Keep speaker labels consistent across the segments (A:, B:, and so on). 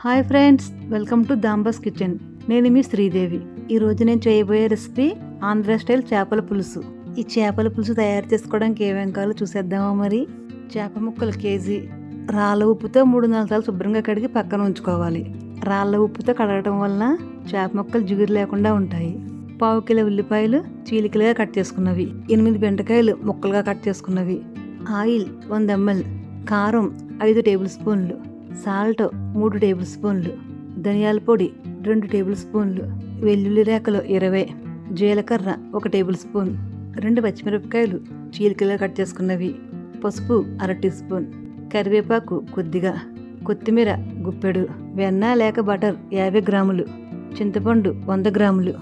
A: Hi friends, welcome to దాంబాస్ kitchen. నేను మీ శ్రీదేవి. ఈరోజు నేను చేయబోయే రెసిపీ ఆంధ్ర స్టైల్ చేపల పులుసు. ఈ చేపల పులుసు తయారు చేసుకోవడానికి ఏమేం కావాలో చూసేద్దామా మరి. చేప ముక్కలు కేజీ. రాళ్ళ ఉప్పుతో 3-4 సార్లు శుభ్రంగా కడిగి పక్కన ఉంచుకోవాలి. రాళ్ళ ఉప్పుతో కడగటం వలన చేప ముక్కలు జిగురు లేకుండా ఉంటాయి. 1/2 కిలో ఉల్లిపాయలు చీలికలుగా కట్ చేసుకున్నవి. 8 బెండకాయలు ముక్కలుగా కట్ చేసుకున్నవి. Oil 100 ml. కారం 5 టేబుల్ స్పూన్లు. సాల్ట్ 3 టేబుల్ స్పూన్లు. ధనియాల పొడి 2 టేబుల్ స్పూన్లు. వెల్లుల్లి రేకలు 20. జీలకర్ర 1 టేబుల్ స్పూన్. 2 పచ్చిమిరపకాయలు చీలికలుగా కట్ చేసుకున్నవి. పసుపు 1/2 టీ స్పూన్. కరివేపాకు కొద్దిగా. కొత్తిమీర గుప్పెడు. వెన్న లేక బటర్ 50 గ్రాములు. చింతపండు 100 గ్రాములు.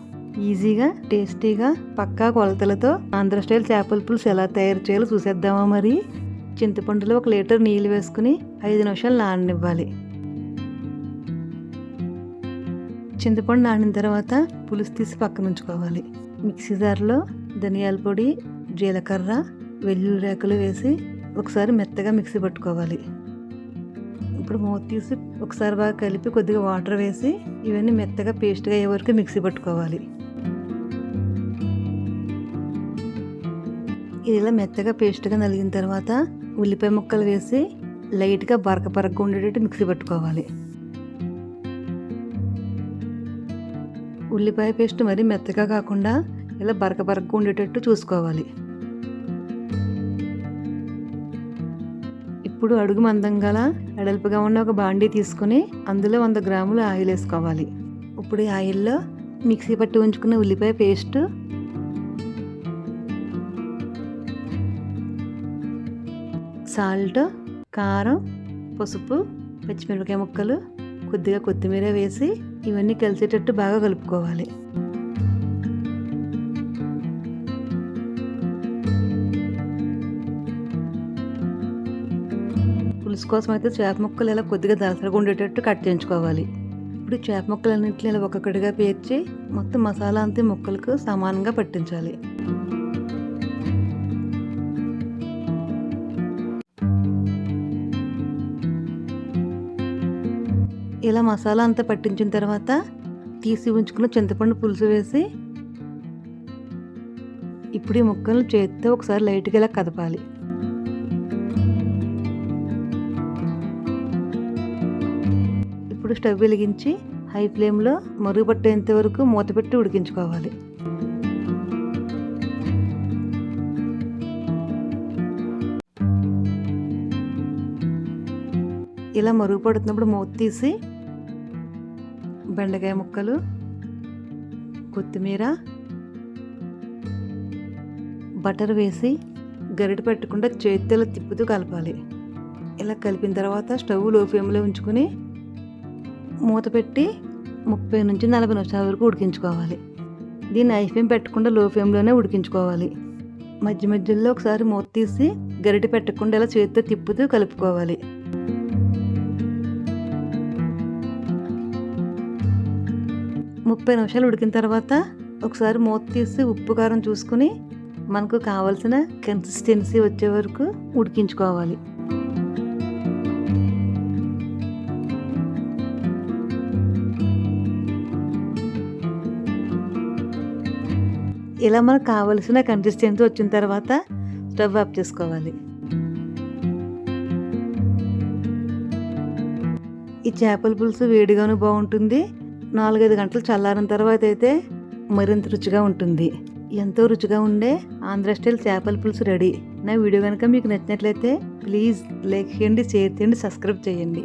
A: ఈజీగా టేస్టీగా పక్కా కొలతలతో ఆంధ్ర స్టైల్ చేపల పులుసు ఎలా తయారు చేయాలో చూసేద్దామా మరి. చింతపండులో 1 లీటర్ నీళ్ళు వేసుకుని 5 నిమిషాలు నాననివ్వాలి. చింతపండు నానిన తర్వాత పులుసు తీసి పక్కన ఉంచుకోవాలి. మిక్సీ జార్లో ధనియాల పొడి, జీలకర్ర, వెల్లుల్లి రేకలు వేసి ఒకసారి మెత్తగా మిక్సీ పట్టుకోవాలి. ఇప్పుడు మూత తీసి ఒకసారి బాగా కలిపి కొద్దిగా వాటర్ వేసి ఇవన్నీ మెత్తగా పేస్ట్గా అయ్యే వరకు మిక్సీ పట్టుకోవాలి. ఇది ఇలా మెత్తగా పేస్ట్గా నలిగిన తర్వాత ఉల్లిపాయ ముక్కలు వేసి లైట్గా బరకగా ఉండేటట్టు మిక్సీ పట్టుకోవాలి. ఉల్లిపాయ పేస్ట్ మరి మెత్తగా కాకుండా ఇలా బరకగా ఉండేటట్టు చూసుకోవాలి. ఇప్పుడు అడుగు మందం గల వెడల్పుగా ఉన్న ఒక బాండీ తీసుకుని అందులో 100 గ్రాములు ఆయిల్ వేసుకోవాలి. ఇప్పుడు ఈ ఆయిల్లో మిక్సీ పట్టి ఉంచుకున్న ఉల్లిపాయ పేస్ట్, సాల్ట్, కారం, పసుపు, పచ్చిమిరపకాయ ముక్కలు, కొద్దిగా కొత్తిమీర వేసి ఇవన్నీ కలిసేటట్టు బాగా కలుపుకోవాలి. పులుసు కోసం అయితే చేప ముక్కలు ఇలా కొద్దిగా దలసరగా ఉండేటట్టు కట్ చేయించుకోవాలి. ఇప్పుడు చేప ముక్కలన్నింటినీ ఇలా ఒక్కొక్కటిగా పేర్చి మొత్తం మసాలా అంతా ముక్కలకు సమానంగా పట్టించాలి. ఇలా మసాలా అంతా పట్టించిన తర్వాత తీసి ఉంచుకున్న చింతపండు పులుసు వేసి ఇప్పుడు ఈ ముక్కలను చేతితో ఒకసారి లైట్గా ఇలా కదపాలి. ఇప్పుడు స్టవ్ వెలిగించి హై ఫ్లేమ్లో మరుగు పట్టేంత వరకు మూత పెట్టి ఉడికించుకోవాలి. ఇలా మరుగు పడుతున్నప్పుడు మూత తీసి బెండకాయ ముక్కలు, కొత్తిమీర, బటర్ వేసి గరిటె పెట్టకుండా చేతిలో తిప్పుతూ కలపాలి. ఇలా కలిపిన తర్వాత స్టవ్ లో ఫ్లేమ్లో ఉంచుకొని మూత పెట్టి 30 నుంచి 40 నిమిషాల వరకు ఉడికించుకోవాలి. దీన్ని హై ఫ్లేమ్ పెట్టకుండా లో ఫ్లేమ్లోనే ఉడికించుకోవాలి. మధ్య మధ్యలో ఒకసారి మూత తీసి గరిటె పెట్టకుండా ఇలా చేతితో తిప్పుతూ కలుపుకోవాలి. ముప్పై నిమిషాలు ఉడికిన తర్వాత ఒకసారి మూత తీసి ఉప్పు కారం చూసుకుని మనకు కావాల్సిన కన్సిస్టెన్సీ వచ్చే వరకు ఉడికించుకోవాలి. ఇలా మనకు కావలసిన కన్సిస్టెన్సీ వచ్చిన తర్వాత స్టవ్ ఆఫ్ చేసుకోవాలి. ఈ చేపల పులుసు వేడిగాను బాగుంటుంది. 4-5 గంటలు చల్లారిన తర్వాత అయితే మరింత రుచిగా ఉంటుంది. ఎంతో రుచిగా ఉండే ఆంధ్ర స్టైల్ చేపల పులుసు రెడీ. నా వీడియో కనుక మీకు నచ్చినట్లయితే ప్లీజ్ లైక్ చేయండి, షేర్ చేయండి, సబ్స్క్రైబ్ చేయండి.